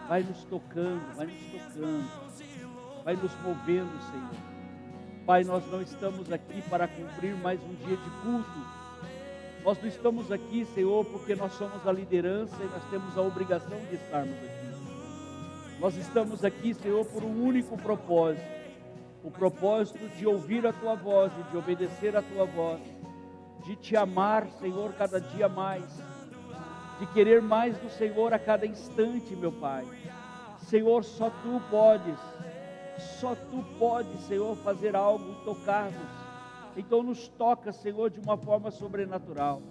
vai nos tocando, vai nos movendo, Senhor. Pai, nós não estamos aqui para cumprir mais um dia de culto. Nós não estamos aqui, Senhor, porque nós somos a liderança e nós temos a obrigação de estarmos aqui. Nós estamos aqui, Senhor, por um único propósito. O propósito de ouvir a Tua voz e de obedecer a Tua voz. De Te amar, Senhor, cada dia mais. De querer mais do Senhor a cada instante, meu Pai. Senhor, só Tu podes, Senhor, fazer algo, tocar-nos. Então nos toca, Senhor, de uma forma sobrenatural.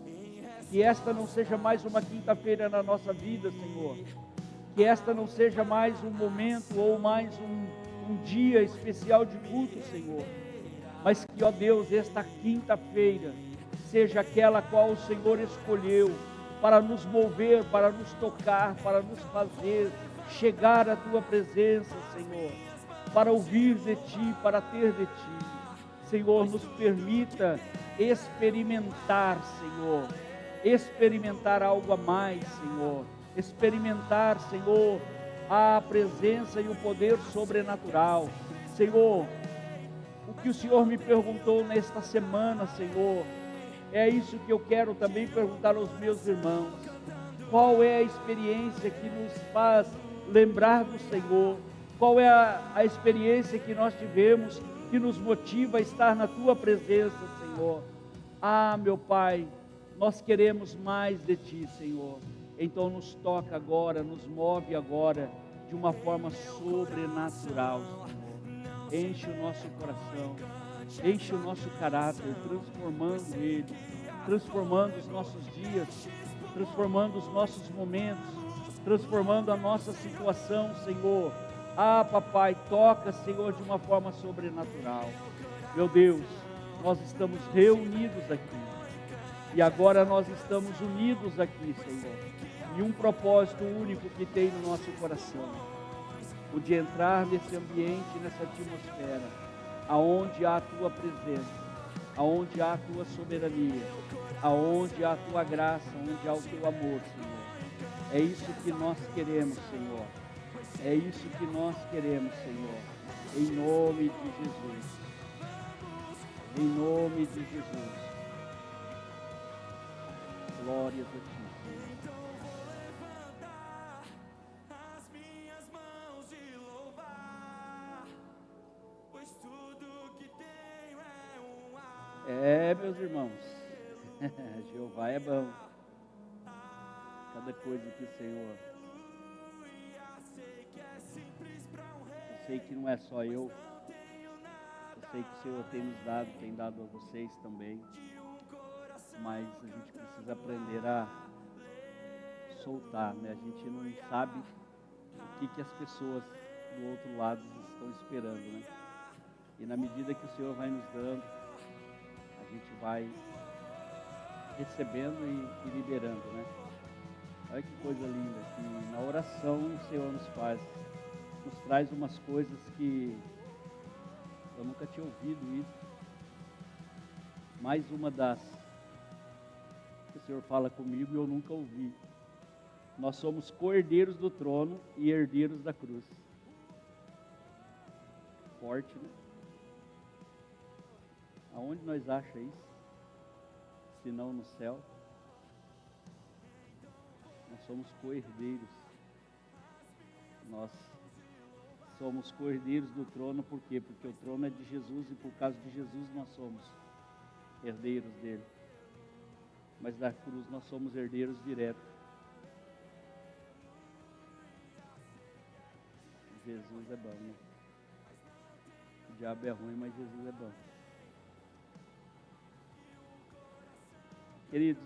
Que esta não seja mais uma quinta-feira na nossa vida, Senhor. Que esta não seja mais um momento ou mais um dia especial de culto, Senhor. Mas que, ó Deus, esta quinta-feira seja aquela qual o Senhor escolheu para nos mover, para nos tocar, para nos fazer chegar à Tua presença, Senhor. Para ouvir de Ti, para ter de Ti. Senhor, nos permita experimentar, Senhor. Experimentar algo a mais, Senhor. Experimentar, Senhor, a presença e o poder sobrenatural. Senhor, o que o Senhor me perguntou nesta semana, Senhor, é isso que eu quero também perguntar aos meus irmãos. Qual é a experiência que nos faz lembrar do Senhor? Qual é a experiência que nós tivemos que nos motiva a estar na Tua presença, Senhor? Ah, meu Pai, nós queremos mais de Ti, Senhor. Então nos toca agora, nos move agora de uma forma sobrenatural, Senhor. Enche o nosso coração, enche o nosso caráter, transformando ele, transformando os nossos dias, transformando os nossos momentos, transformando a nossa situação, Senhor. Ah, papai, toca, Senhor, de uma forma sobrenatural. Meu Deus, nós estamos reunidos aqui. E agora nós estamos unidos aqui, Senhor. E um propósito único que tem no nosso coração. O de entrar nesse ambiente, nessa atmosfera, aonde há a Tua presença, aonde há a Tua soberania, aonde há a Tua graça, onde há o Teu amor, Senhor. É isso que nós queremos, Senhor. É isso que nós queremos, Senhor, em nome de Jesus, em nome de Jesus, glórias a Ti, Senhor. Meus irmãos, Jeová é bom, cada coisa que o Senhor... Eu sei que não é só eu sei que o Senhor tem dado a vocês também, mas a gente precisa aprender a soltar, né? A gente não sabe o que as pessoas do outro lado estão esperando, né? E na medida que o Senhor vai nos dando, a gente vai recebendo e liberando, né? Olha que coisa linda, que na oração o Senhor nos traz umas coisas que eu nunca tinha ouvido isso. Mais uma das que o Senhor fala comigo e eu nunca ouvi. Nós somos co-herdeiros do trono e herdeiros da cruz. Forte, né? Aonde nós achamos isso? Se não no céu. Nós somos co-herdeiros. Nós somos co-herdeiros do trono, por quê? Porque o trono é de Jesus e por causa de Jesus nós somos herdeiros dele. Mas da cruz nós somos herdeiros diretos. Jesus é bom, né? O diabo é ruim, mas Jesus é bom. Queridos,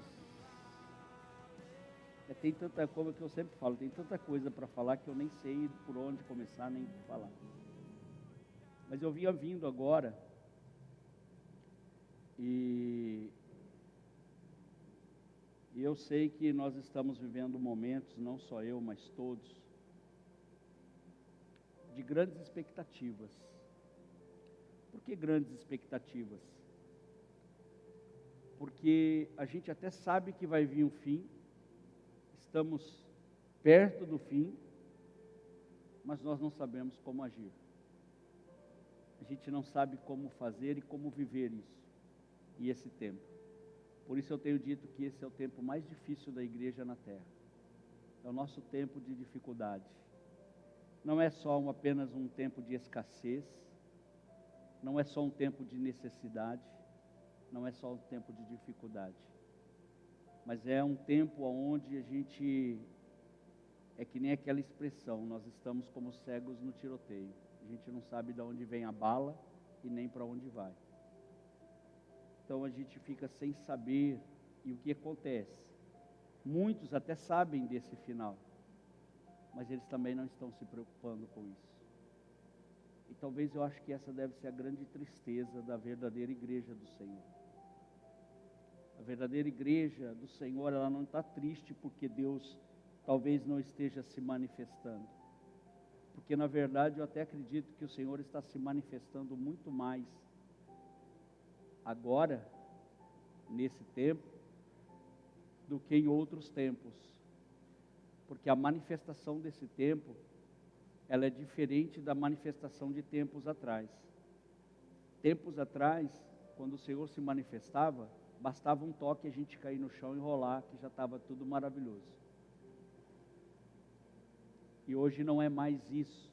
tem tanta coisa que eu sempre falo, tem tanta coisa para falar que eu nem sei por onde começar, nem falar. Mas eu vinha vindo agora e eu sei que nós estamos vivendo momentos, não só eu, mas todos, de grandes expectativas. Por que grandes expectativas? Porque a gente até sabe que vai vir um fim, estamos perto do fim, mas nós não sabemos como agir. A gente não sabe como fazer e como viver isso, e esse tempo. Por isso eu tenho dito que esse é o tempo mais difícil da igreja na terra. É o nosso tempo de dificuldade. Não é só apenas um tempo de escassez, não é só um tempo de necessidade, não é só um tempo de dificuldade, mas é um tempo onde a gente, é que nem aquela expressão, nós estamos como cegos no tiroteio. A gente não sabe de onde vem a bala e nem para onde vai. Então a gente fica sem saber, e o que acontece? Muitos até sabem desse final, mas eles também não estão se preocupando com isso. E talvez eu acho que essa deve ser a grande tristeza da verdadeira igreja do Senhor. A verdadeira igreja do Senhor, ela não está triste porque Deus talvez não esteja se manifestando. Porque na verdade eu até acredito que o Senhor está se manifestando muito mais agora, nesse tempo, do que em outros tempos. Porque a manifestação desse tempo, ela é diferente da manifestação de tempos atrás. Tempos atrás, quando o Senhor se manifestava, bastava um toque e a gente cair no chão e rolar, que já estava tudo maravilhoso. E hoje não é mais isso.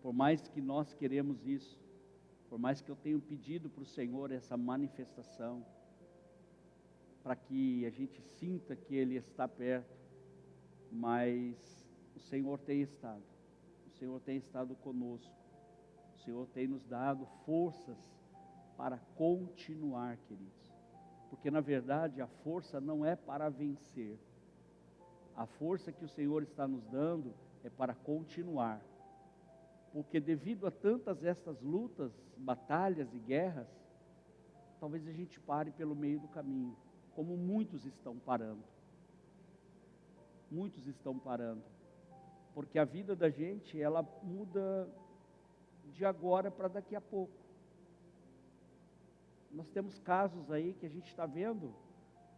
Por mais que nós queremos isso, por mais que eu tenha pedido para o Senhor essa manifestação, para que a gente sinta que Ele está perto, mas o Senhor tem estado. O Senhor tem estado conosco. O Senhor tem nos dado forças para continuar, queridos. Porque na verdade a força não é para vencer. A força que o Senhor está nos dando é para continuar. Porque devido a tantas estas lutas, batalhas e guerras, talvez a gente pare pelo meio do caminho, como muitos estão parando. Muitos estão parando. Porque a vida da gente, ela muda de agora para daqui a pouco. Nós temos casos aí que a gente está vendo,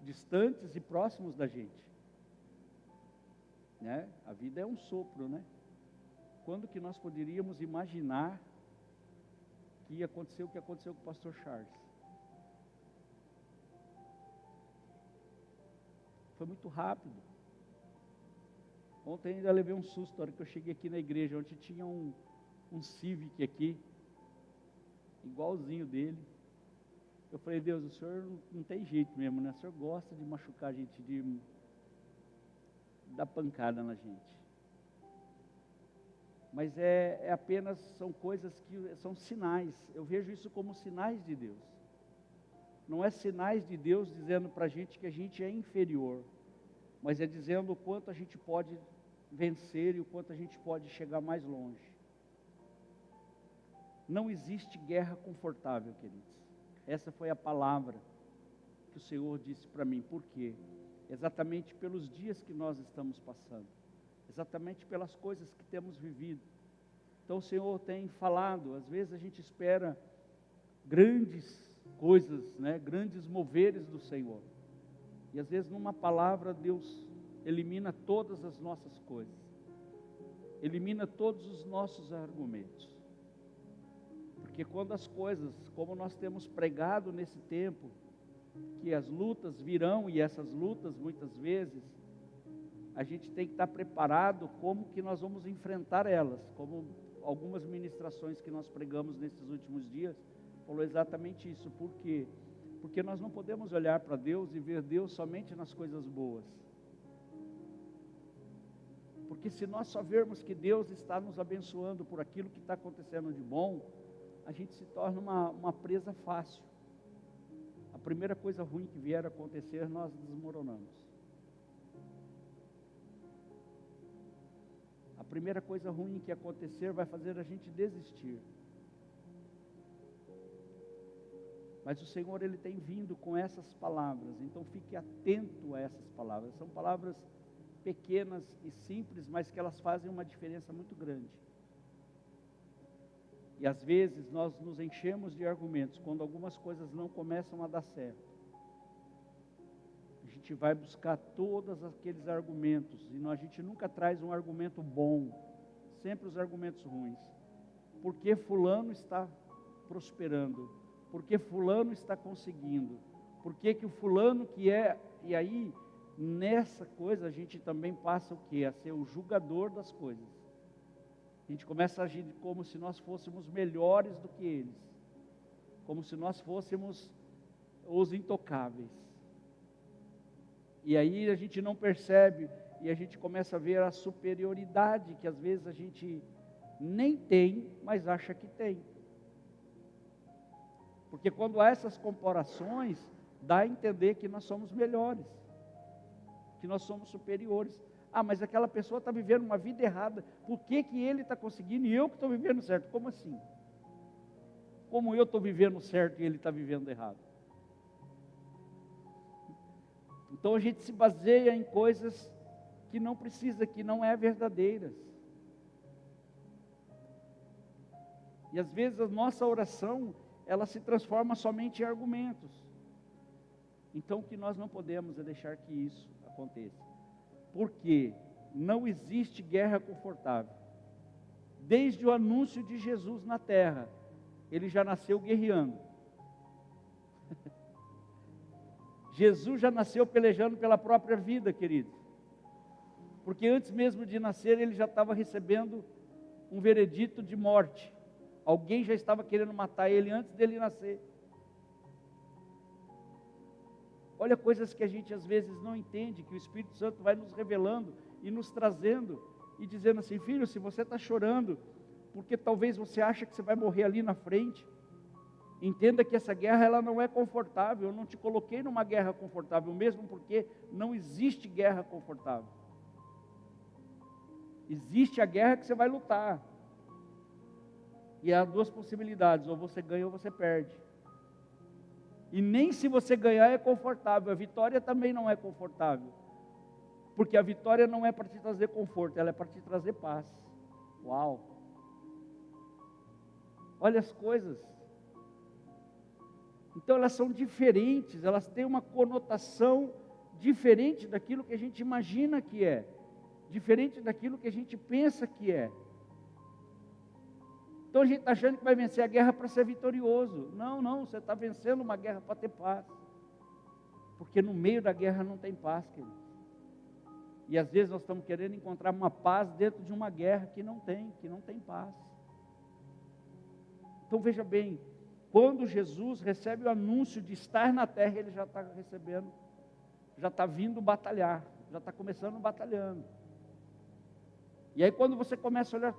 distantes e próximos da gente. Né? A vida é um sopro, né? Quando que nós poderíamos imaginar que ia acontecer o que aconteceu com o pastor Charles? Foi muito rápido. Ontem ainda levei um susto, na hora que eu cheguei aqui na igreja, onde tinha um Civic aqui, igualzinho dele. Eu falei, Deus, o Senhor não tem jeito mesmo, né? O Senhor gosta de machucar a gente, de dar pancada na gente. Mas é apenas, são coisas que são sinais. Eu vejo isso como sinais de Deus. Não é sinais de Deus dizendo para a gente que a gente é inferior, mas é dizendo o quanto a gente pode vencer e o quanto a gente pode chegar mais longe. Não existe guerra confortável, queridos. Essa foi a palavra que o Senhor disse para mim. Por quê? Exatamente pelos dias que nós estamos passando. Exatamente pelas coisas que temos vivido. Então o Senhor tem falado, às vezes a gente espera grandes coisas, né? Grandes moveres do Senhor. E às vezes numa palavra Deus elimina todas as nossas coisas. Elimina todos os nossos argumentos. Porque quando as coisas, como nós temos pregado nesse tempo, que as lutas virão, e essas lutas muitas vezes, a gente tem que estar preparado como que nós vamos enfrentar elas, como algumas ministrações que nós pregamos nesses últimos dias, falou exatamente isso. Por quê? Porque nós não podemos olhar para Deus e ver Deus somente nas coisas boas. Porque se nós só vermos que Deus está nos abençoando por aquilo que está acontecendo de bom, a gente se torna uma presa fácil. A primeira coisa ruim que vier a acontecer, nós desmoronamos. A primeira coisa ruim que acontecer vai fazer a gente desistir. Mas o Senhor, Ele tem vindo com essas palavras, então fique atento a essas palavras. São palavras pequenas e simples, mas que elas fazem uma diferença muito grande. E às vezes nós nos enchemos de argumentos, quando algumas coisas não começam a dar certo. A gente vai buscar todos aqueles argumentos, e a gente nunca traz um argumento bom, sempre os argumentos ruins. Por que fulano está prosperando? Por que fulano está conseguindo? Por que que o fulano que é... E aí, nessa coisa, a gente também passa o quê? A ser o julgador das coisas. A gente começa a agir como se nós fôssemos melhores do que eles. Como se nós fôssemos os intocáveis. E aí a gente não percebe, e a gente começa a ver a superioridade que às vezes a gente nem tem, mas acha que tem. Porque quando há essas comparações, dá a entender que nós somos melhores, que nós somos superiores. Ah, mas aquela pessoa está vivendo uma vida errada, por que que ele está conseguindo e eu que estou vivendo certo? Como assim? Como eu estou vivendo certo e ele está vivendo errado? Então a gente se baseia em coisas que não precisa, que não é verdadeiras. E às vezes a nossa oração, ela se transforma somente em argumentos. Então o que nós não podemos é deixar que isso aconteça. Porque não existe guerra confortável. Desde o anúncio de Jesus na terra, ele já nasceu guerreando. Jesus já nasceu pelejando pela própria vida, querido. Porque antes mesmo de nascer, ele já estava recebendo um veredito de morte. Alguém já estava querendo matar ele antes dele nascer. Olha coisas que a gente às vezes não entende, que o Espírito Santo vai nos revelando e nos trazendo e dizendo assim: filho, se você está chorando, porque talvez você acha que você vai morrer ali na frente, entenda que essa guerra ela não é confortável. Eu não te coloquei numa guerra confortável, mesmo porque não existe guerra confortável. Existe a guerra que você vai lutar. E há duas possibilidades: ou você ganha ou você perde. E nem se você ganhar é confortável. A vitória também não é confortável. Porque a vitória não é para te trazer conforto, ela é para te trazer paz. Uau! Olha as coisas. Então elas são diferentes, elas têm uma conotação diferente daquilo que a gente imagina que é, diferente daquilo que a gente pensa que é. Então a gente está achando que vai vencer a guerra para ser vitorioso. Não, não, você está vencendo uma guerra para ter paz. Porque no meio da guerra não tem paz, querido. E às vezes nós estamos querendo encontrar uma paz dentro de uma guerra que não tem paz. Então veja bem, quando Jesus recebe o anúncio de estar na terra, ele já está recebendo, já está vindo batalhar, já está começando batalhando. E aí quando você começa a olhar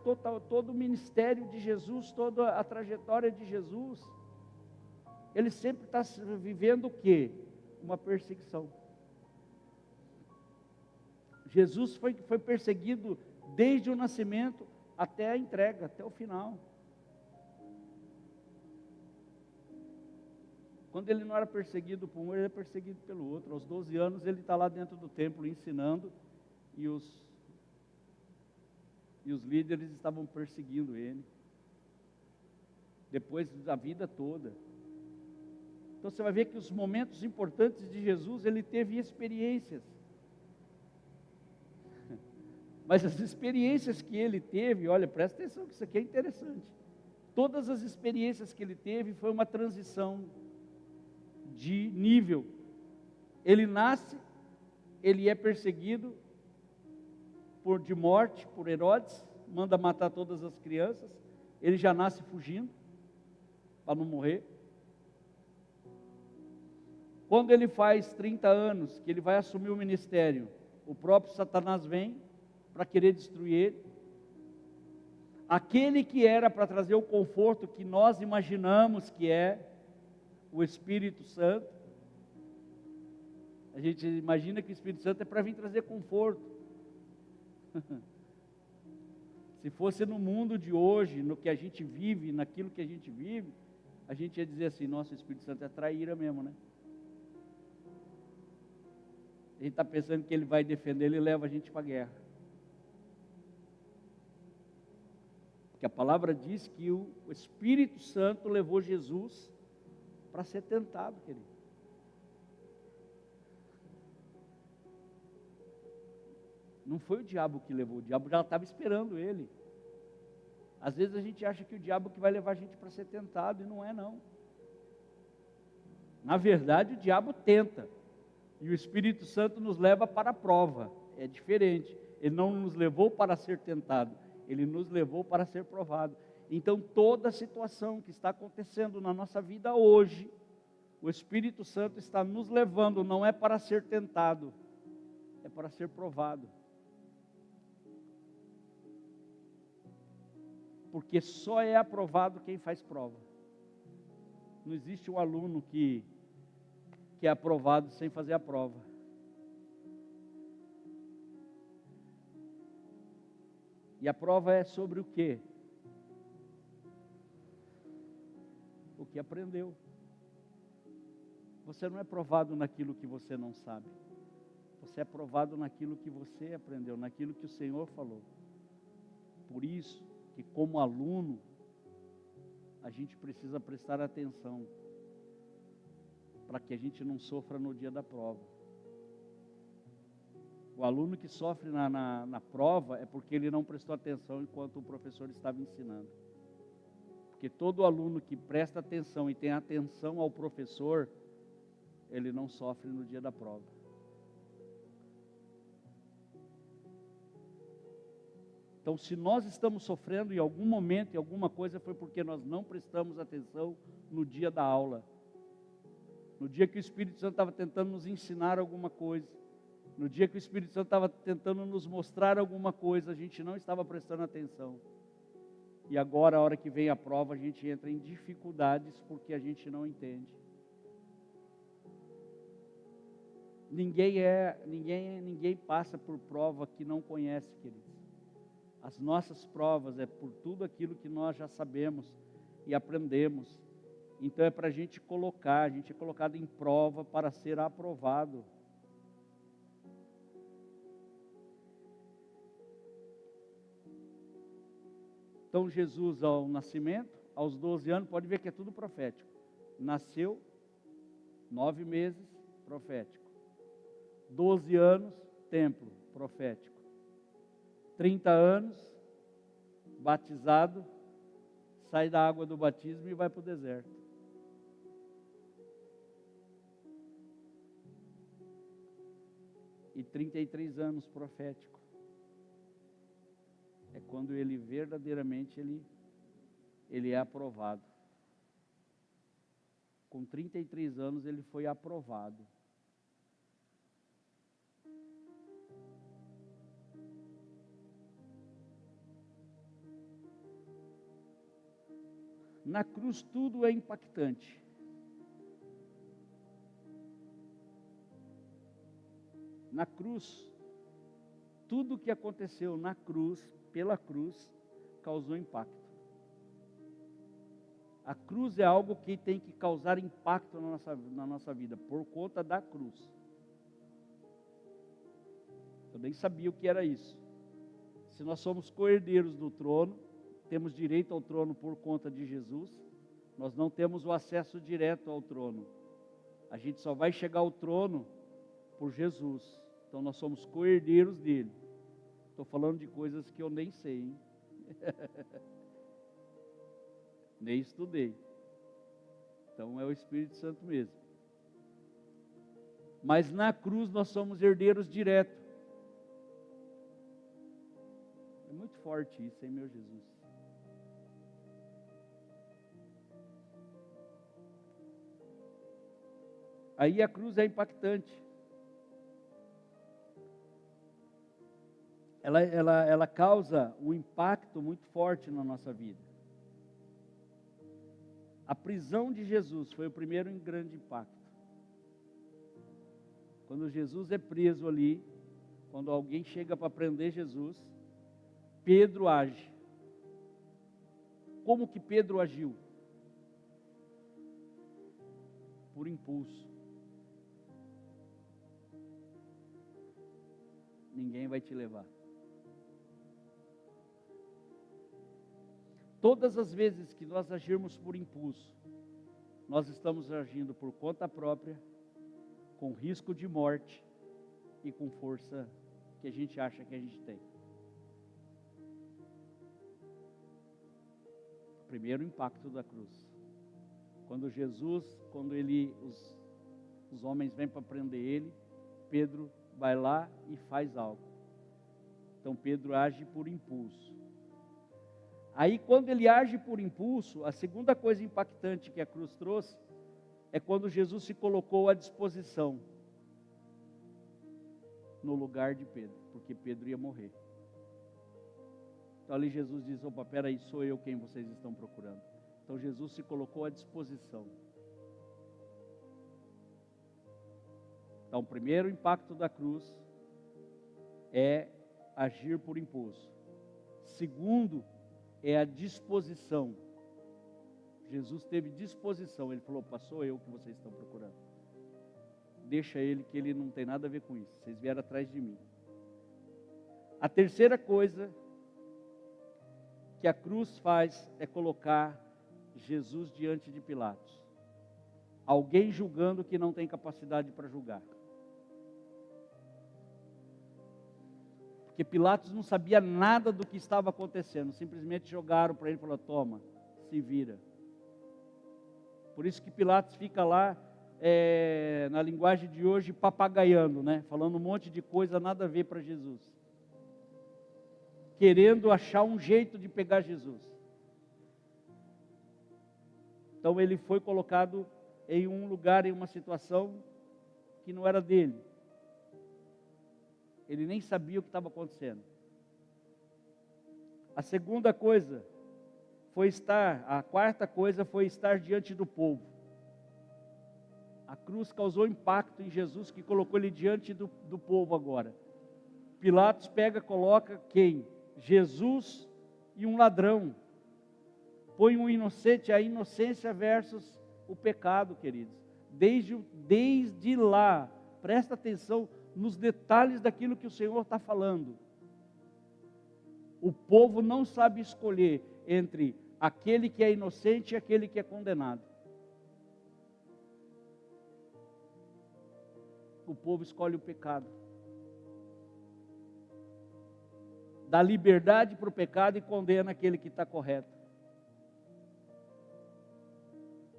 todo o ministério de Jesus, toda a trajetória de Jesus, ele sempre está vivendo o quê? Uma perseguição. Jesus foi perseguido desde o nascimento até a entrega, até o final. Quando ele não era perseguido por um, ele era perseguido pelo outro. Aos 12 anos ele está lá dentro do templo ensinando, e os líderes estavam perseguindo ele. Depois da vida toda. Então você vai ver que os momentos importantes de Jesus, ele teve experiências. Mas as experiências que ele teve, olha, presta atenção que isso aqui é interessante. Todas as experiências que ele teve foi uma transição de nível. Ele nasce, ele é perseguido de morte por Herodes, manda matar todas as crianças. Ele já nasce fugindo para não morrer. Quando ele faz 30 anos, que ele vai assumir o ministério, o próprio Satanás vem para querer destruir ele. Aquele que era para trazer o conforto que nós imaginamos que é o Espírito Santo. A gente imagina que o Espírito Santo é para vir trazer conforto. Se fosse no mundo de hoje, no que a gente vive, naquilo que a gente vive, a gente ia dizer assim: nossa, o Espírito Santo é traíra mesmo, né? A gente está pensando que ele vai defender, ele leva a gente para a guerra. Porque a palavra diz que o Espírito Santo levou Jesus para ser tentado, querido. Não foi o diabo que levou, o diabo já estava esperando ele. Às vezes a gente acha que o diabo que vai levar a gente para ser tentado, e não é não. Na verdade, o diabo tenta, e o Espírito Santo nos leva para a prova. É diferente. Ele não nos levou para ser tentado, ele nos levou para ser provado. Então, toda situação que está acontecendo na nossa vida hoje, o Espírito Santo está nos levando, não é para ser tentado, é para ser provado. Porque só é aprovado quem faz prova. Não existe um aluno que é aprovado sem fazer a prova. E a prova é sobre o quê? O que aprendeu. Você não é provado naquilo que você não sabe. Você é provado naquilo que você aprendeu, naquilo que o Senhor falou. Por isso que como aluno, a gente precisa prestar atenção, para que a gente não sofra no dia da prova. O aluno que sofre na prova é porque ele não prestou atenção enquanto o professor estava ensinando. Porque todo aluno que presta atenção e tem atenção ao professor, ele não sofre no dia da prova. Então, se nós estamos sofrendo em algum momento, em alguma coisa, foi porque nós não prestamos atenção no dia da aula. No dia que o Espírito Santo estava tentando nos ensinar alguma coisa. No dia que o Espírito Santo estava tentando nos mostrar alguma coisa, a gente não estava prestando atenção. E agora, a hora que vem a prova, a gente entra em dificuldades porque a gente não entende. Ninguém passa por prova que não conhece, queridos. As nossas provas é por tudo aquilo que nós já sabemos e aprendemos. Então é para a gente é colocado em prova para ser aprovado. Então Jesus, ao nascimento, aos 12 anos, pode ver que é tudo profético. Nasceu, 9 meses, profético. 12 anos, templo, profético. 30 anos, batizado, sai da água do batismo e vai para o deserto. E 33 anos, profético. É quando ele verdadeiramente ele é aprovado. Com 33 anos ele foi aprovado. Na cruz tudo é impactante. Na cruz, tudo o que aconteceu na cruz, pela cruz, causou impacto. A cruz é algo que tem que causar impacto na nossa vida, por conta da cruz. Eu nem sabia o que era isso. Se nós somos co-herdeiros do trono, temos direito ao trono por conta de Jesus, nós não temos o acesso direto ao trono. A gente só vai chegar ao trono por Jesus. Então nós somos co-herdeiros dele. Estou falando de coisas que eu nem sei, hein? Nem estudei. Então é o Espírito Santo mesmo. Mas na cruz nós somos herdeiros direto. É muito forte isso, hein, meu Jesus? Aí a cruz é impactante. Ela causa um impacto muito forte na nossa vida. A prisão de Jesus foi o primeiro grande impacto. Quando Jesus é preso ali, quando alguém chega para prender Jesus, Pedro age. Como que Pedro agiu? Por impulso. Ninguém vai te levar. Todas as vezes que nós agirmos por impulso, nós estamos agindo por conta própria, com risco de morte e com força que a gente acha que a gente tem. primeiro impacto da cruz. Quando os homens vêm para prender ele, Pedro vai lá e faz algo. Então Pedro age por impulso. Aí quando ele age por impulso, a segunda coisa impactante que a cruz trouxe é quando Jesus se colocou à disposição no lugar de Pedro, porque Pedro ia morrer. Então ali Jesus diz: opa, peraí, sou eu quem vocês estão procurando. Então Jesus se colocou à disposição. Então o primeiro impacto da cruz é agir por impulso. Segundo, é a disposição. Jesus teve disposição, ele falou: sou eu que vocês estão procurando. Deixa ele, que ele não tem nada a ver com isso, vocês vieram atrás de mim. A terceira coisa que a cruz faz é colocar Jesus diante de Pilatos. Alguém julgando que não tem capacidade para julgar. Porque Pilatos não sabia nada do que estava acontecendo, simplesmente jogaram para ele e falaram: toma, se vira. Por isso que Pilatos fica lá, na linguagem de hoje, papagaiando, né? Falando um monte de coisa nada a ver para Jesus. Querendo achar um jeito de pegar Jesus. Então ele foi colocado em um lugar, em uma situação que não era dele. Ele nem sabia o que estava acontecendo. A quarta coisa foi estar diante do povo. A cruz causou impacto em Jesus, que colocou ele diante do povo agora. Pilatos coloca quem? Jesus e um ladrão. Põe um inocente, a inocência versus o pecado, queridos. Desde lá, presta atenção nos detalhes daquilo que o Senhor está falando. O povo não sabe escolher entre aquele que é inocente e aquele que é condenado. O povo escolhe o pecado. Dá liberdade para o pecado e condena aquele que está correto.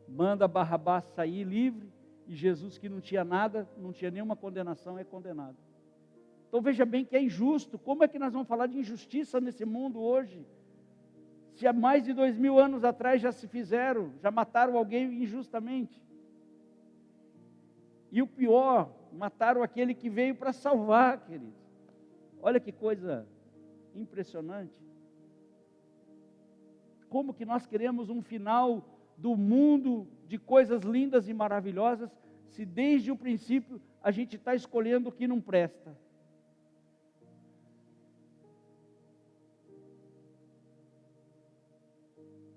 Manda Barrabás sair livre, e Jesus, que não tinha nada, não tinha nenhuma condenação, é condenado. Então veja bem que é injusto. Como é que nós vamos falar de injustiça nesse mundo hoje? Se há mais de 2000 anos atrás já mataram alguém injustamente. E o pior, mataram aquele que veio para salvar, queridos. Olha que coisa impressionante. Como que nós queremos um final do mundo de coisas lindas e maravilhosas, se desde o princípio a gente está escolhendo o que não presta?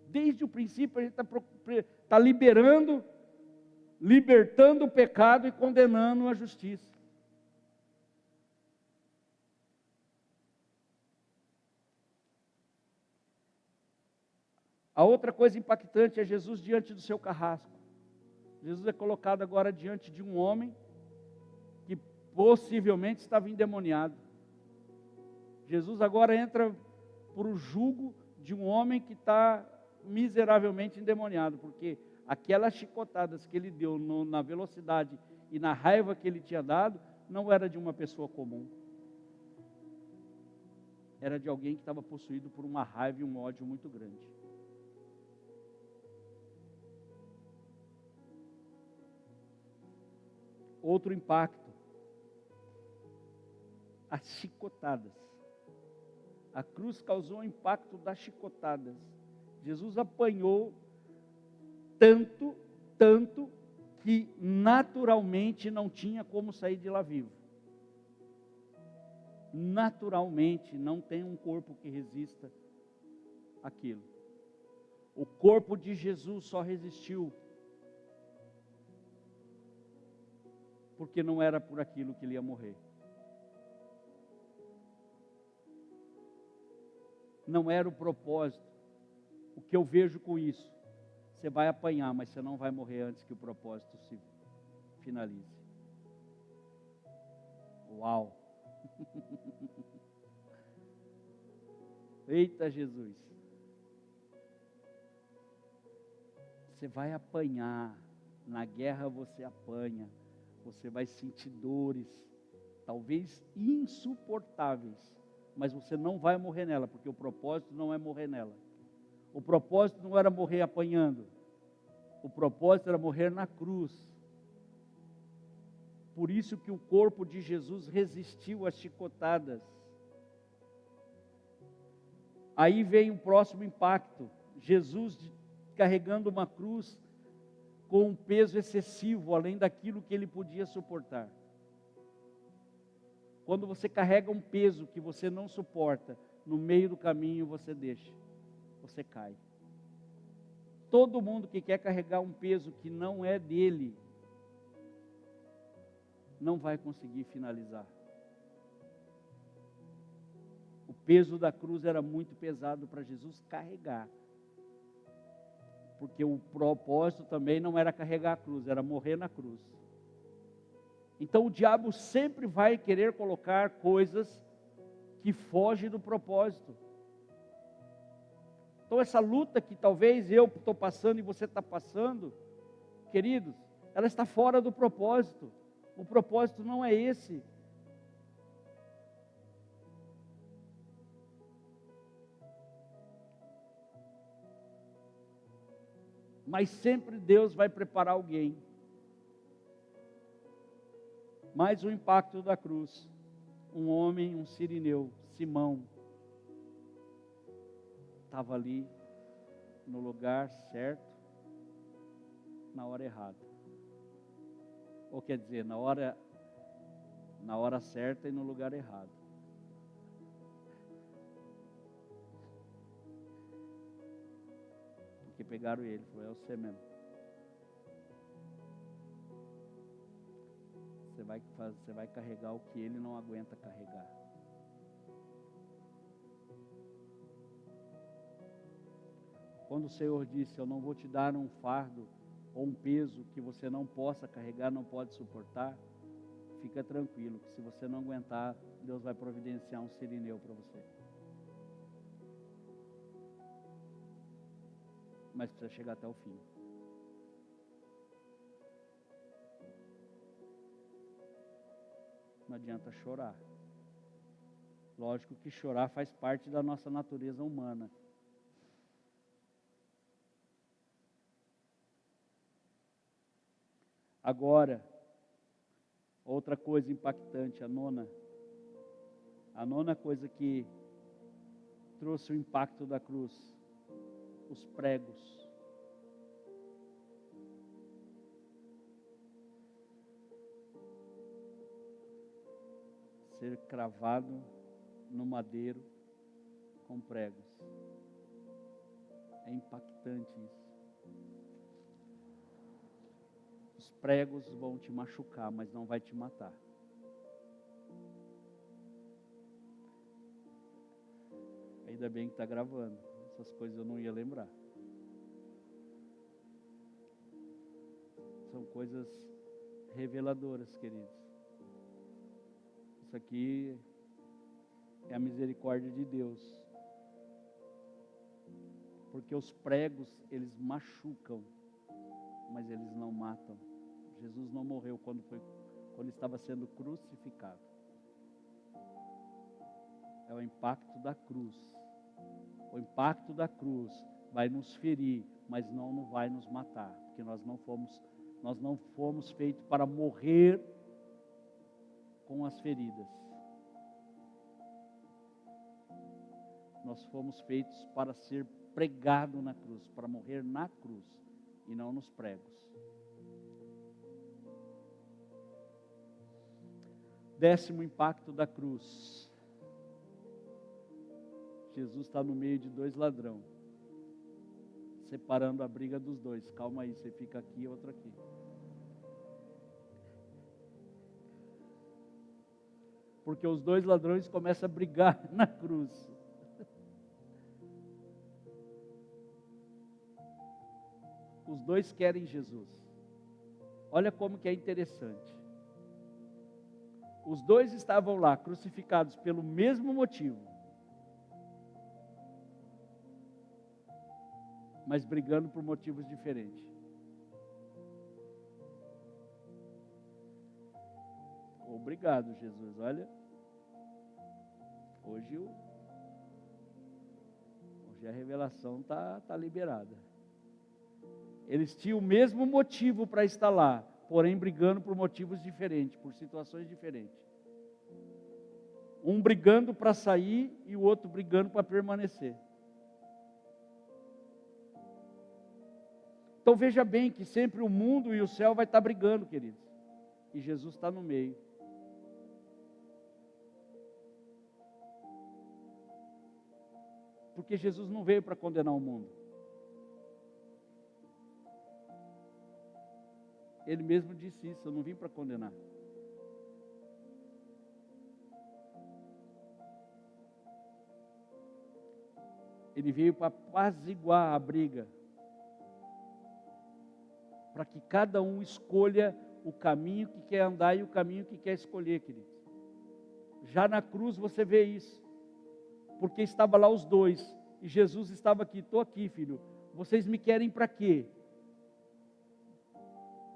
Desde o princípio a gente está libertando o pecado e condenando a justiça. A outra coisa impactante é Jesus diante do seu carrasco. Jesus é colocado agora diante de um homem que possivelmente estava endemoniado. Jesus agora entra por o jugo de um homem que está miseravelmente endemoniado, porque aquelas chicotadas que ele deu na velocidade e na raiva que ele tinha dado, não era de uma pessoa comum. Era de alguém que estava possuído por uma raiva e um ódio muito grande. Outro impacto, as chicotadas. A cruz causou o impacto das chicotadas. Jesus apanhou tanto, que naturalmente não tinha como sair de lá vivo. Naturalmente não tem um corpo que resista àquilo. O corpo de Jesus só resistiu porque não era por aquilo que ele ia morrer. Não era o propósito. O que eu vejo com isso? Você vai apanhar, mas você não vai morrer antes que o propósito se finalize. Uau! Eita Jesus! Você vai apanhar, na guerra você apanha, você vai sentir dores, talvez insuportáveis, mas você não vai morrer nela, porque o propósito não é morrer nela. O propósito não era morrer apanhando, o propósito era morrer na cruz. Por isso que o corpo de Jesus resistiu às chicotadas. Aí vem o próximo impacto, Jesus carregando uma cruz com um peso excessivo, além daquilo que ele podia suportar. Quando você carrega um peso que você não suporta, no meio do caminho você deixa, você cai. Todo mundo que quer carregar um peso que não é dele, não vai conseguir finalizar. O peso da cruz era muito pesado para Jesus carregar. Porque o propósito também não era carregar a cruz, era morrer na cruz. Então o diabo sempre vai querer colocar coisas que fogem do propósito. Então essa luta que talvez eu estou passando e você está passando, queridos, ela está fora do propósito. O propósito não é esse. Mas sempre Deus vai preparar alguém. Mais o impacto da cruz. Um homem, um sirineu, Simão, estava ali no lugar certo, na hora errada. Ou quer dizer, na hora certa e no lugar errado. Porque pegaram ele, falou, é você mesmo. Você vai carregar o que ele não aguenta carregar. Quando o Senhor disse, eu não vou te dar um fardo ou um peso que você não possa carregar, não pode suportar, fica tranquilo, que se você não aguentar, Deus vai providenciar um sirineu para você. Mas precisa chegar até o fim. Não adianta chorar. Lógico que chorar faz parte da nossa natureza humana. Agora, outra coisa impactante, a nona coisa que trouxe o impacto da cruz, os pregos. Ser cravado no madeiro com pregos. É impactante isso. Os pregos vão te machucar, mas não vai te matar. Ainda bem que está gravando. Essas coisas eu não ia lembrar. São coisas reveladoras, queridos. Isso aqui é a misericórdia de Deus. Porque os pregos, eles machucam, mas eles não matam. Jesus não morreu quando estava sendo crucificado. É o impacto da cruz. O impacto da cruz vai nos ferir, mas não vai nos matar, porque nós não fomos feitos para morrer com as feridas. Nós fomos feitos para ser pregado na cruz, para morrer na cruz e não nos pregos. 10º impacto da cruz. Jesus está no meio de 2 ladrões, separando a briga dos dois. Calma aí, você fica aqui, outro aqui. Porque os 2 ladrões começam a brigar na cruz. Os 2 querem Jesus. Olha como que é interessante. Os 2 estavam lá, crucificados pelo mesmo motivo. mas brigando por motivos diferentes. Obrigado, Jesus. Olha, hoje a revelação está liberada. Eles tinham o mesmo motivo para estar lá, porém brigando por motivos diferentes, por situações diferentes. Um brigando para sair e o outro brigando para permanecer. Então veja bem que sempre o mundo e o céu vai estar brigando, queridos. E Jesus está no meio. Porque Jesus não veio para condenar o mundo. Ele mesmo disse isso, eu não vim para condenar. Ele veio para apaziguar a briga. Para que cada um escolha o caminho que quer andar e o caminho que quer escolher, queridos. Já na cruz você vê isso. Porque estava lá os dois. E Jesus estava aqui, estou aqui, filho. Vocês me querem para quê?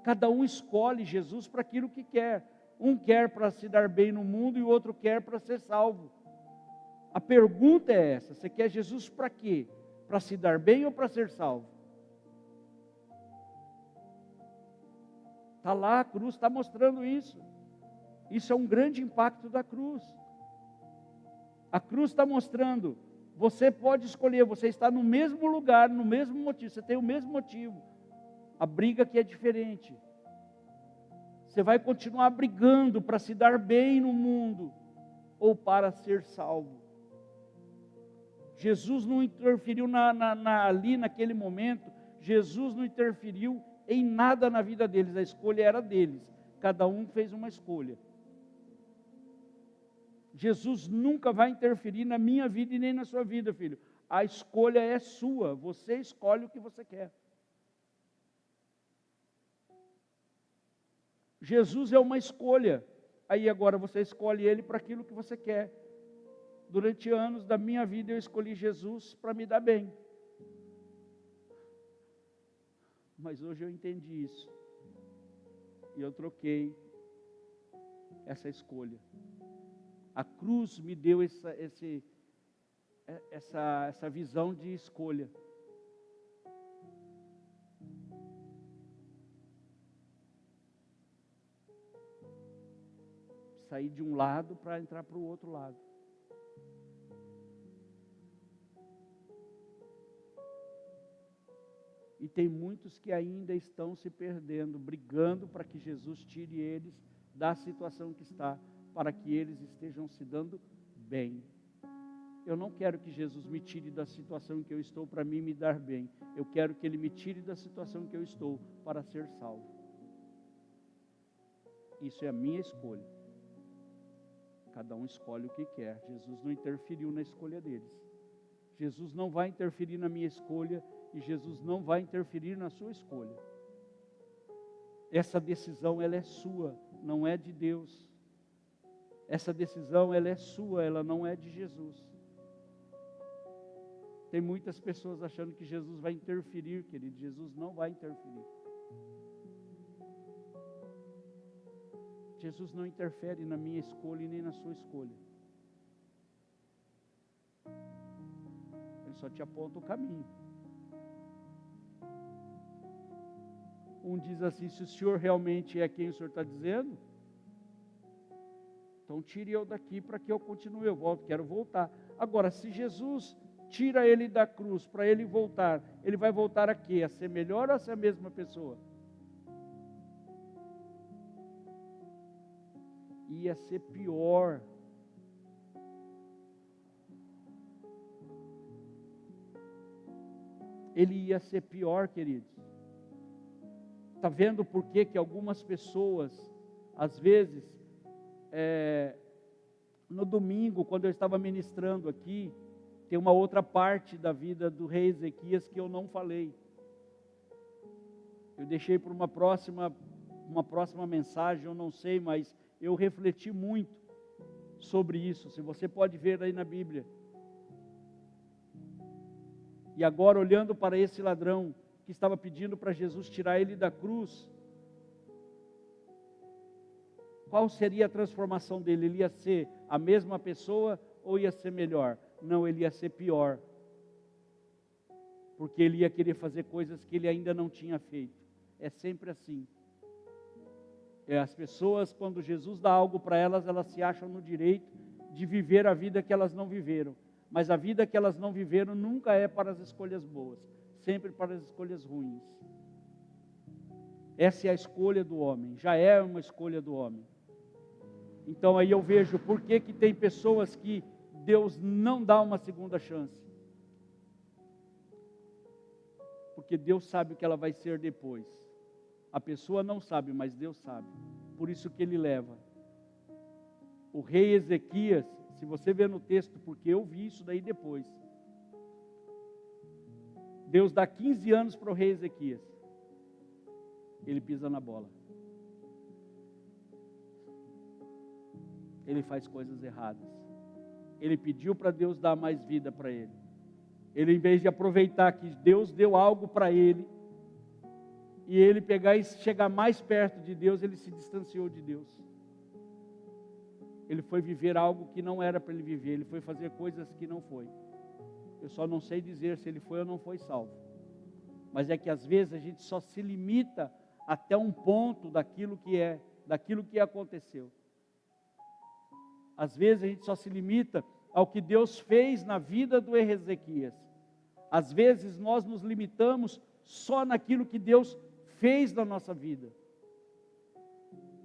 Cada um escolhe Jesus para aquilo que quer. Um quer para se dar bem no mundo e o outro quer para ser salvo. A pergunta é essa: você quer Jesus para quê? Para se dar bem ou para ser salvo? Está lá, a cruz está mostrando isso. Isso é um grande impacto da cruz. A cruz está mostrando, você pode escolher, você está no mesmo lugar, no mesmo motivo, você tem o mesmo motivo. A briga que é diferente. Você vai continuar brigando para se dar bem no mundo ou para ser salvo. Jesus não interferiu ali naquele momento, Jesus não interferiu em nada na vida deles, a escolha era deles, cada um fez uma escolha. Jesus nunca vai interferir na minha vida e nem na sua vida, filho. A escolha é sua, você escolhe o que você quer. Jesus é uma escolha, aí agora você escolhe Ele para aquilo que você quer. Durante anos da minha vida eu escolhi Jesus para me dar bem. Mas hoje eu entendi isso. E eu troquei essa escolha. A cruz me deu essa visão de escolha. Sair de um lado para entrar para o outro lado. E tem muitos que ainda estão se perdendo, brigando para que Jesus tire eles da situação que está, para que eles estejam se dando bem. Eu não quero que Jesus me tire da situação em que eu estou para mim me dar bem. Eu quero que Ele me tire da situação em que eu estou para ser salvo. Isso é a minha escolha. Cada um escolhe o que quer. Jesus não interferiu na escolha deles. Jesus não vai interferir na minha escolha e Jesus não vai interferir na sua escolha. Essa decisão ela é sua, não é de Deus. Essa decisão ela é sua, ela não é de Jesus. Tem muitas pessoas achando que Jesus vai interferir, querido. Jesus não vai interferir. Jesus não interfere na minha escolha e nem na sua escolha. Ele só te aponta o caminho. Um diz assim: se o Senhor realmente é quem o Senhor está dizendo, então tire eu daqui para que eu continue, eu volto, quero voltar. Agora, se Jesus tira ele da cruz para ele voltar, ele vai voltar a quê? A ser melhor ou a ser a mesma pessoa? Ia ser pior. Ele ia ser pior, queridos. Está vendo por que algumas pessoas, às vezes, no domingo, quando eu estava ministrando aqui, tem uma outra parte da vida do rei Ezequias que eu não falei. Eu deixei para uma próxima mensagem, eu não sei, mas eu refleti muito sobre isso. Se você pode ver aí na Bíblia. E agora, olhando para esse ladrão que estava pedindo para Jesus tirar ele da cruz, qual seria a transformação dele? Ele ia ser a mesma pessoa ou ia ser melhor? Não, ele ia ser pior. Porque ele ia querer fazer coisas que ele ainda não tinha feito. É sempre assim. As pessoas, quando Jesus dá algo para elas, elas se acham no direito de viver a vida que elas não viveram. Mas a vida que elas não viveram nunca é para as escolhas boas, sempre para as escolhas ruins. Essa é a escolha do homem, já é uma escolha do homem. Então aí eu vejo por que tem pessoas que Deus não dá uma segunda chance. Porque Deus sabe o que ela vai ser depois. A pessoa não sabe, mas Deus sabe. Por isso que ele leva. O rei Ezequias, se você ver no texto, porque eu vi isso daí depois. Deus dá 15 anos para o rei Ezequias. Ele pisa na bola. Ele faz coisas erradas. Ele pediu para Deus dar mais vida para ele. Ele, em vez de aproveitar que Deus deu algo para ele, e ele pegar e chegar mais perto de Deus, ele se distanciou de Deus. Ele foi viver algo que não era para ele viver, ele foi fazer coisas que não foi. Eu só não sei dizer se ele foi ou não foi salvo. Mas é que às vezes a gente só se limita até um ponto daquilo que aconteceu. Às vezes a gente só se limita ao que Deus fez na vida do Ezequias. Às vezes nós nos limitamos só naquilo que Deus fez na nossa vida.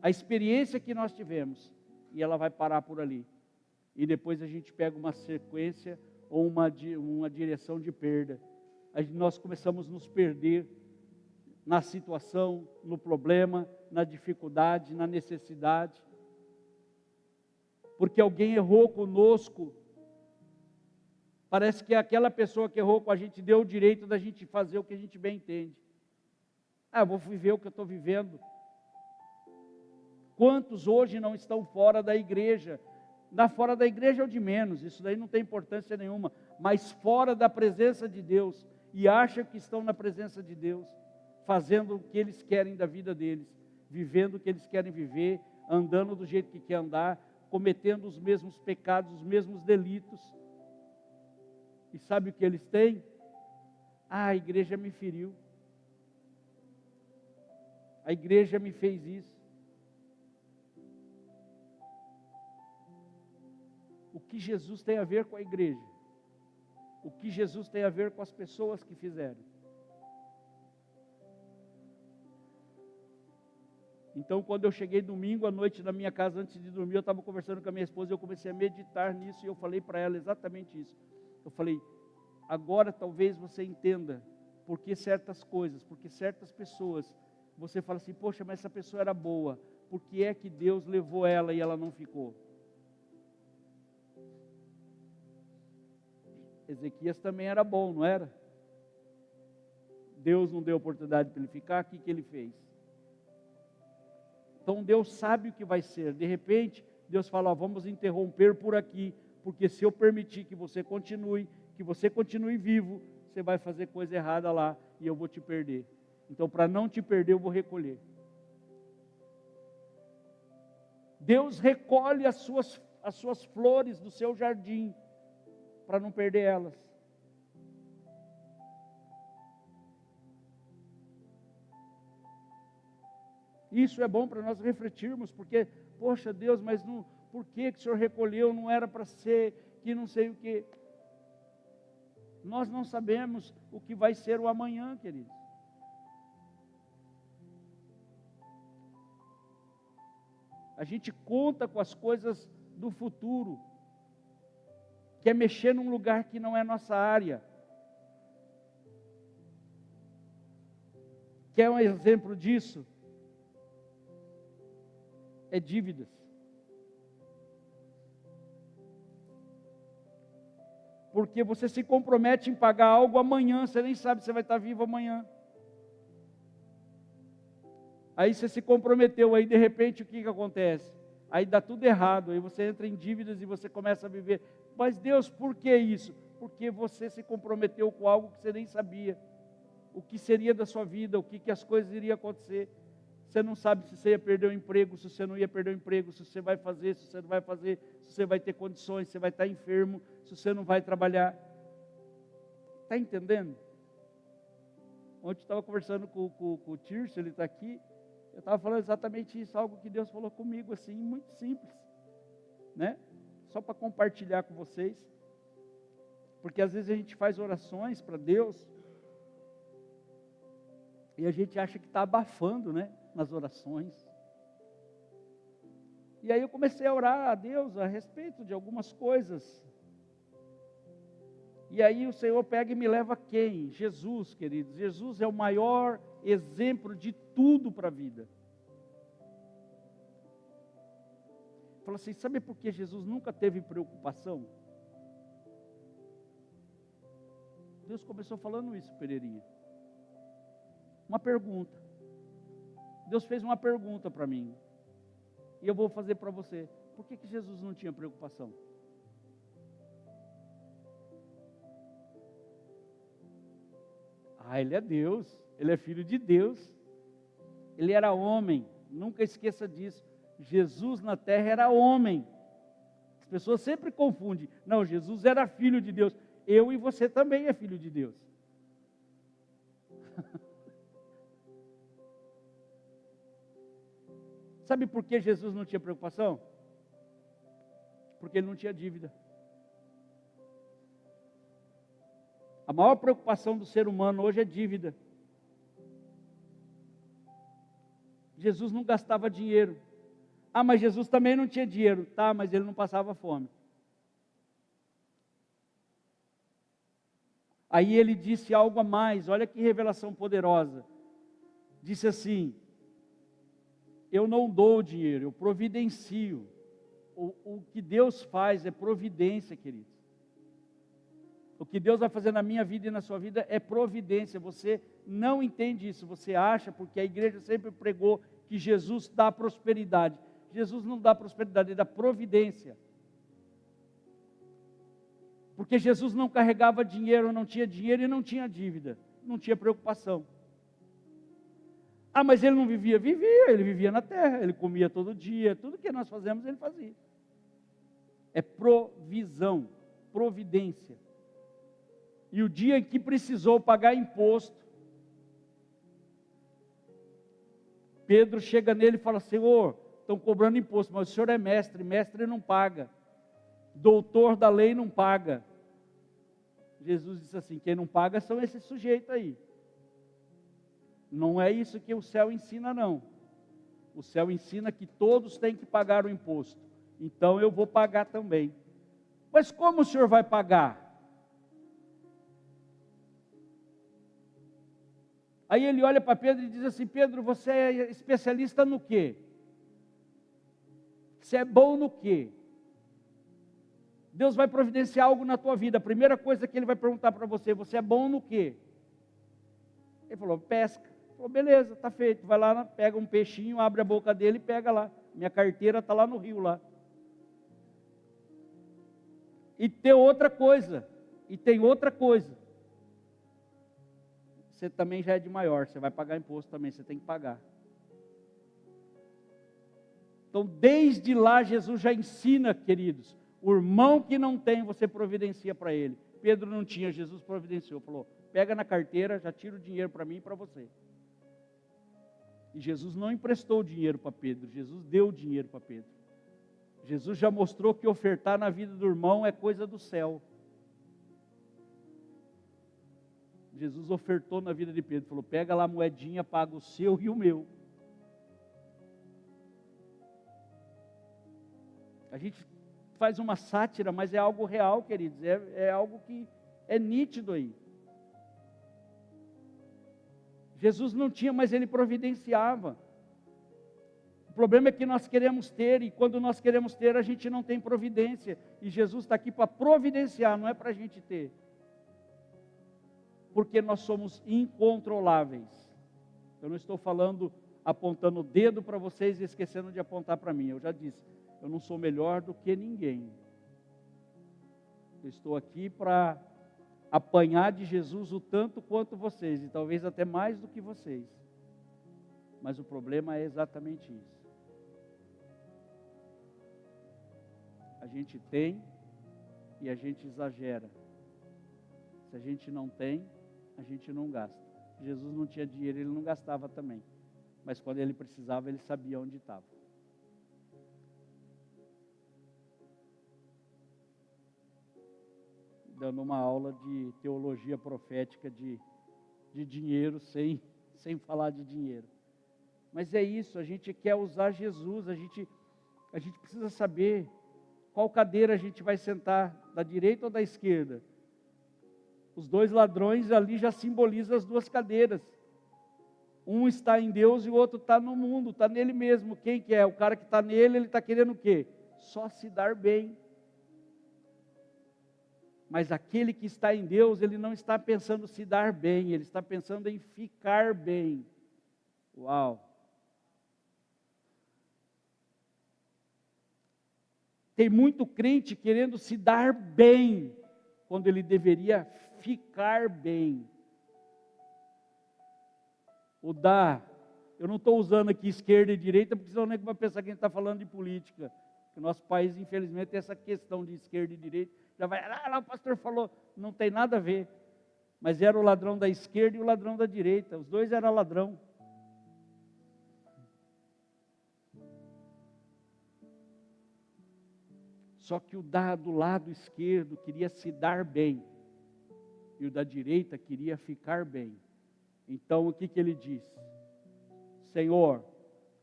A experiência que nós tivemos, e ela vai parar por ali. E depois a gente pega uma sequência ou uma direção de perda. Nós começamos a nos perder na situação, no problema, na dificuldade, na necessidade. Porque alguém errou conosco. Parece que aquela pessoa que errou com a gente deu o direito da gente fazer o que a gente bem entende. Eu vou viver o que eu estou vivendo. Quantos hoje não estão fora da igreja? Fora da igreja é o de menos, isso daí não tem importância nenhuma. Mas fora da presença de Deus, e acham que estão na presença de Deus, fazendo o que eles querem da vida deles, vivendo o que eles querem viver, andando do jeito que quer andar, cometendo os mesmos pecados, os mesmos delitos. E sabe o que eles têm? A igreja me feriu. A igreja me fez isso. O que Jesus tem a ver com a igreja? O que Jesus tem a ver com as pessoas que fizeram? Então, quando eu cheguei domingo à noite na minha casa, antes de dormir, eu estava conversando com a minha esposa e eu comecei a meditar nisso e eu falei para ela exatamente isso. Eu falei, agora talvez você entenda por que certas coisas, porque certas pessoas, você fala assim, poxa, mas essa pessoa era boa, por que é que Deus levou ela e ela não ficou? Ezequias também era bom, não era? Deus não deu oportunidade para ele ficar, o que ele fez? Então Deus sabe o que vai ser. De repente, Deus fala, vamos interromper por aqui, porque se eu permitir que você continue vivo, você vai fazer coisa errada lá e eu vou te perder. Então, para não te perder, eu vou recolher. Deus recolhe as suas flores do seu jardim, para não perder elas. Isso é bom para nós refletirmos, porque, poxa Deus, mas não, por que o Senhor recolheu? Não era para ser, que não sei o que. Nós não sabemos o que vai ser o amanhã, queridos. A gente conta com as coisas do futuro, que é mexer num lugar que não é nossa área. Quer um exemplo disso? É dívidas. Porque você se compromete em pagar algo amanhã, você nem sabe se você vai estar vivo amanhã. Aí você se comprometeu, aí de repente o que acontece? Aí dá tudo errado, aí você entra em dívidas e você começa a viver. Mas Deus, por que isso? porque você se comprometeu com algo que você nem sabia. O que seria da sua vida, o que as coisas iriam acontecer. Você não sabe se você ia perder o emprego, se você não ia perder o emprego, se você vai fazer, se você não vai fazer, se você vai ter condições, se você vai estar enfermo, se você não vai trabalhar. Está entendendo? Ontem eu estava conversando com o Tirso, ele está aqui, eu estava falando exatamente isso, algo que Deus falou comigo, assim, muito simples, né? Só para compartilhar com vocês, porque às vezes a gente faz orações para Deus, e a gente acha que está abafando, né, nas orações. E aí eu comecei a orar a Deus a respeito de algumas coisas. E aí o Senhor pega e me leva a quem? Jesus, queridos. Jesus é o maior exemplo de tudo para a vida. Fala assim, sabe por que Jesus nunca teve preocupação? Deus começou falando isso, Pereirinha. Uma pergunta. Deus fez uma pergunta para mim. E eu vou fazer para você. Por que Jesus não tinha preocupação? Ele é Deus. Ele é filho de Deus. Ele era homem. Nunca esqueça disso. Jesus na terra era homem. As pessoas sempre confundem. Não, Jesus era filho de Deus. Eu e você também é filho de Deus. Sabe por que Jesus não tinha preocupação? Porque ele não tinha dívida. A maior preocupação do ser humano hoje é dívida. Jesus não gastava dinheiro. Mas Jesus também não tinha dinheiro. Tá, mas ele não passava fome. Aí ele disse algo a mais, olha que revelação poderosa. Disse assim, eu não dou dinheiro, eu providencio. O que Deus faz é providência, queridos. O que Deus vai fazer na minha vida e na sua vida é providência. Você não entende isso, você acha, porque a igreja sempre pregou que Jesus dá prosperidade. Jesus não dá prosperidade, ele dá providência. Porque Jesus não carregava dinheiro, não tinha dinheiro e não tinha dívida, não tinha preocupação. Mas ele não vivia? Vivia, ele vivia na terra, ele comia todo dia, tudo que nós fazemos ele fazia. É provisão, providência. E o dia em que precisou pagar imposto, Pedro chega nele e fala, Senhor, estão cobrando imposto, mas o senhor é mestre, mestre não paga. Doutor da lei não paga. Jesus disse assim, quem não paga são esses sujeitos aí. Não é isso que o céu ensina, não. O céu ensina que todos têm que pagar o imposto. Então eu vou pagar também. Mas como o senhor vai pagar? Aí ele olha para Pedro e diz assim, Pedro, você é especialista no quê? Você é bom no quê? Deus vai providenciar algo na tua vida. A primeira coisa que ele vai perguntar para você, você é bom no quê? Ele falou, pesca. Ele falou, beleza, está feito. Vai lá, pega um peixinho, abre a boca dele e pega lá. Minha carteira está lá no rio lá. E tem outra coisa. Você também já é de maior, você vai pagar imposto também, você tem que pagar. Então, desde lá, Jesus já ensina, queridos, o irmão que não tem, você providencia para ele. Pedro não tinha, Jesus providenciou, falou, pega na carteira, já tira o dinheiro para mim e para você. E Jesus não emprestou o dinheiro para Pedro, Jesus deu o dinheiro para Pedro. Jesus já mostrou que ofertar na vida do irmão é coisa do céu. Jesus ofertou na vida de Pedro, falou, pega lá a moedinha, paga o seu e o meu. A gente faz uma sátira, mas é algo real, queridos, é algo que é nítido aí. Jesus não tinha, mas ele providenciava. O problema é que nós queremos ter, e quando nós queremos ter, a gente não tem providência. E Jesus está aqui para providenciar, não é para a gente ter. Porque nós somos incontroláveis. Eu não estou falando, apontando o dedo para vocês e esquecendo de apontar para mim. Eu já disse, eu não sou melhor do que ninguém. Eu estou aqui para apanhar de Jesus o tanto quanto vocês, e talvez até mais do que vocês. Mas o problema é exatamente isso. A gente tem e a gente exagera. Se a gente não tem, a gente não gasta. Jesus não tinha dinheiro, ele não gastava também. Mas quando ele precisava, ele sabia onde estava. Dando uma aula de teologia profética de dinheiro, sem falar de dinheiro. Mas é isso, a gente quer usar Jesus, a gente precisa saber qual cadeira a gente vai sentar, da direita ou da esquerda. Os dois ladrões ali já simbolizam as duas cadeiras. Um está em Deus e o outro está no mundo, está nele mesmo. Quem que é? O cara que está nele, ele está querendo o quê? Só se dar bem. Mas aquele que está em Deus, ele não está pensando se dar bem, ele está pensando em ficar bem. Uau! Tem muito crente querendo se dar bem, quando ele deveria ficar bem. O dar, eu não estou usando aqui esquerda e direita, porque senão nem vai pensar que a gente está falando de política. Porque o nosso país, infelizmente, tem essa questão de esquerda e direita. Já vai, lá o pastor falou, não tem nada a ver. Mas era o ladrão da esquerda e o ladrão da direita, os dois eram ladrão. Só que o do lado esquerdo queria se dar bem, e o da direita queria ficar bem. Então o que ele diz? Senhor,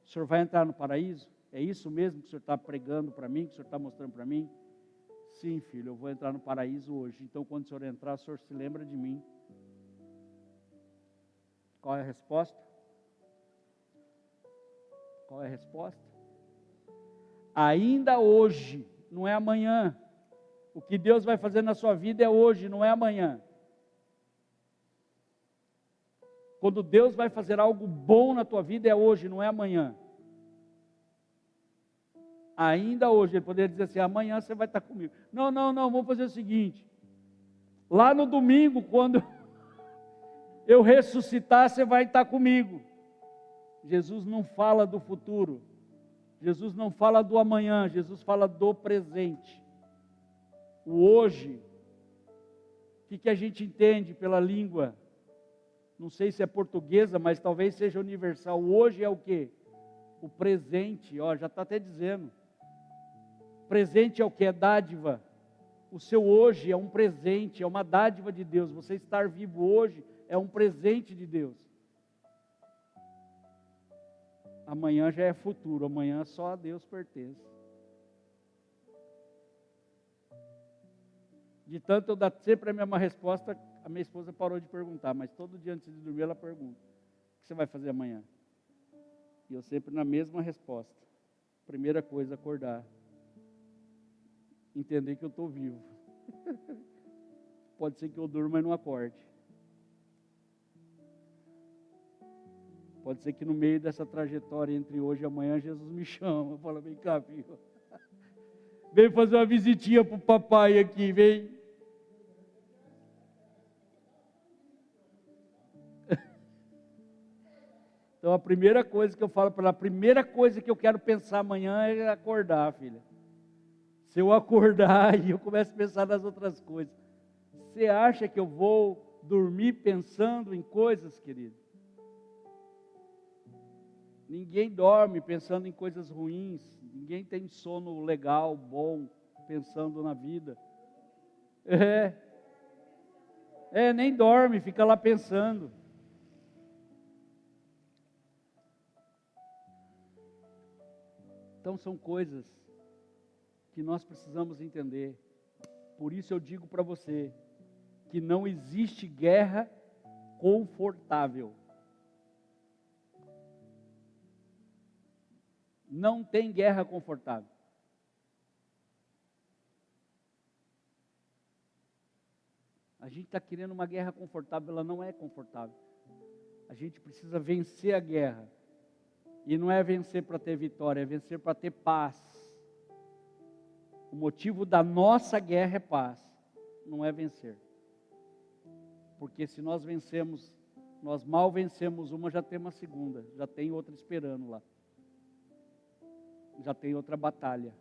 o senhor vai entrar no paraíso? É isso mesmo que o senhor está pregando para mim, que o senhor está mostrando para mim? Sim, filho, eu vou entrar no paraíso hoje. Então quando o senhor entrar, o senhor se lembra de mim. Qual é a resposta? Qual é a resposta? Ainda hoje, não é amanhã. O que Deus vai fazer na sua vida é hoje, não é amanhã. Quando Deus vai fazer algo bom na tua vida é hoje, não é amanhã. Ainda hoje, ele poderia dizer assim, amanhã você vai estar comigo. Não, vamos fazer o seguinte. Lá no domingo, quando eu ressuscitar, você vai estar comigo. Jesus não fala do futuro. Jesus não fala do amanhã, Jesus fala do presente. O hoje, o que a gente entende pela língua? Não sei se é portuguesa, mas talvez seja universal. O hoje é o quê? O presente, já está até dizendo. Presente é o que? É dádiva. O seu hoje é um presente, é uma dádiva de Deus. Você estar vivo hoje é um presente de Deus. Amanhã já é futuro, amanhã só a Deus pertence. De tanto eu dar sempre a mesma resposta, a minha esposa parou de perguntar, mas todo dia antes de dormir ela pergunta, o que você vai fazer amanhã? E eu sempre na mesma resposta. Primeira coisa, acordar. Entender que eu estou vivo. Pode ser que eu durma, mas não acorde. Pode ser que no meio dessa trajetória entre hoje e amanhã, Jesus me chama. Fala, vem cá, filho. Vem fazer uma visitinha para o papai aqui, vem. Então a primeira coisa que eu falo para ela, a primeira coisa que eu quero pensar amanhã é acordar, filha. Se eu acordar e eu começo a pensar nas outras coisas. Você acha que eu vou dormir pensando em coisas, querido? Ninguém dorme pensando em coisas ruins. Ninguém tem sono legal, bom, pensando na vida. Nem dorme, fica lá pensando. Então são coisas que nós precisamos entender. Por isso eu digo para você que não existe guerra confortável. Não tem guerra confortável. A gente está querendo uma guerra confortável, ela não é confortável. A gente precisa vencer a guerra. E não é vencer para ter vitória, é vencer para ter paz. O motivo da nossa guerra é paz, não é vencer. Porque se nós vencemos, nós mal vencemos uma, já temos a segunda, já tem outra esperando lá. Já tem outra batalha.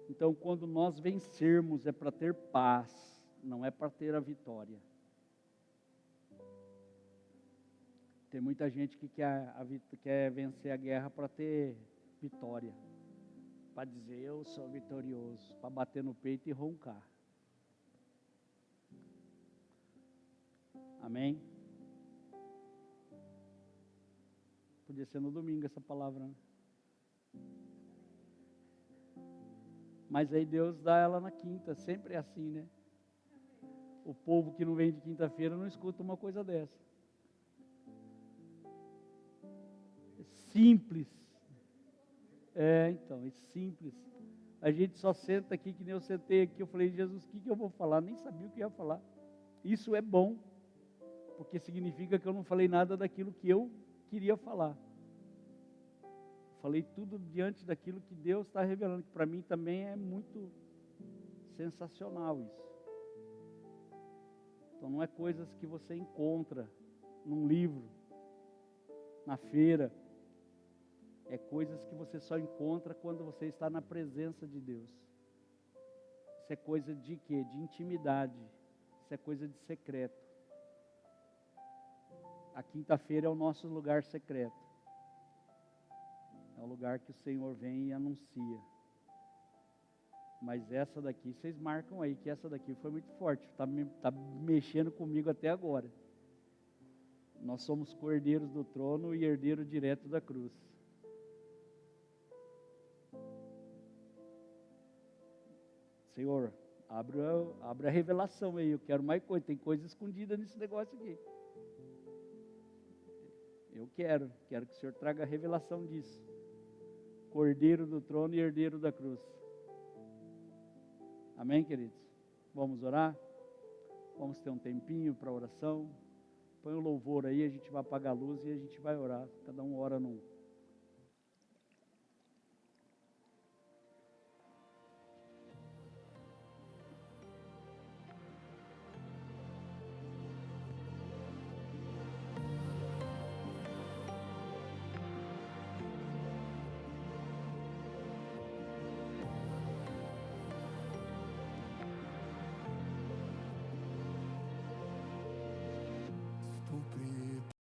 Então, quando nós vencermos, é para ter paz, não é para ter a vitória. Tem muita gente que quer vencer a guerra para ter vitória, para dizer eu sou vitorioso, para bater no peito e roncar. Amém? Podia ser no domingo essa palavra, né? Mas aí Deus dá ela na quinta, sempre é assim, né? O povo que não vem de quinta-feira não escuta uma coisa dessa. É simples. Então, é simples. A gente só senta aqui, que nem eu sentei aqui, eu falei, Jesus, o que eu vou falar? Nem sabia o que ia falar. Isso é bom, porque significa que eu não falei nada daquilo que eu queria falar. Falei tudo diante daquilo que Deus está revelando, que para mim também é muito sensacional isso. Então não é coisas que você encontra num livro, na feira. É coisas que você só encontra quando você está na presença de Deus. Isso é coisa de quê? De intimidade. Isso é coisa de secreto. A quinta-feira é o nosso lugar secreto. É o lugar que o Senhor vem e anuncia. Mas essa daqui, vocês marcam aí que essa daqui foi muito forte. Está mexendo comigo até agora. Nós somos cordeiros do trono e herdeiro direto da cruz. Senhor, abre a revelação aí, eu quero mais coisa, tem coisa escondida nesse negócio aqui. Eu quero que o Senhor traga a revelação disso. Cordeiro do trono e herdeiro da cruz. Amém, queridos? Vamos orar? Vamos ter um tempinho para oração. Põe o louvor aí, a gente vai apagar a luz e a gente vai orar. Cada um ora num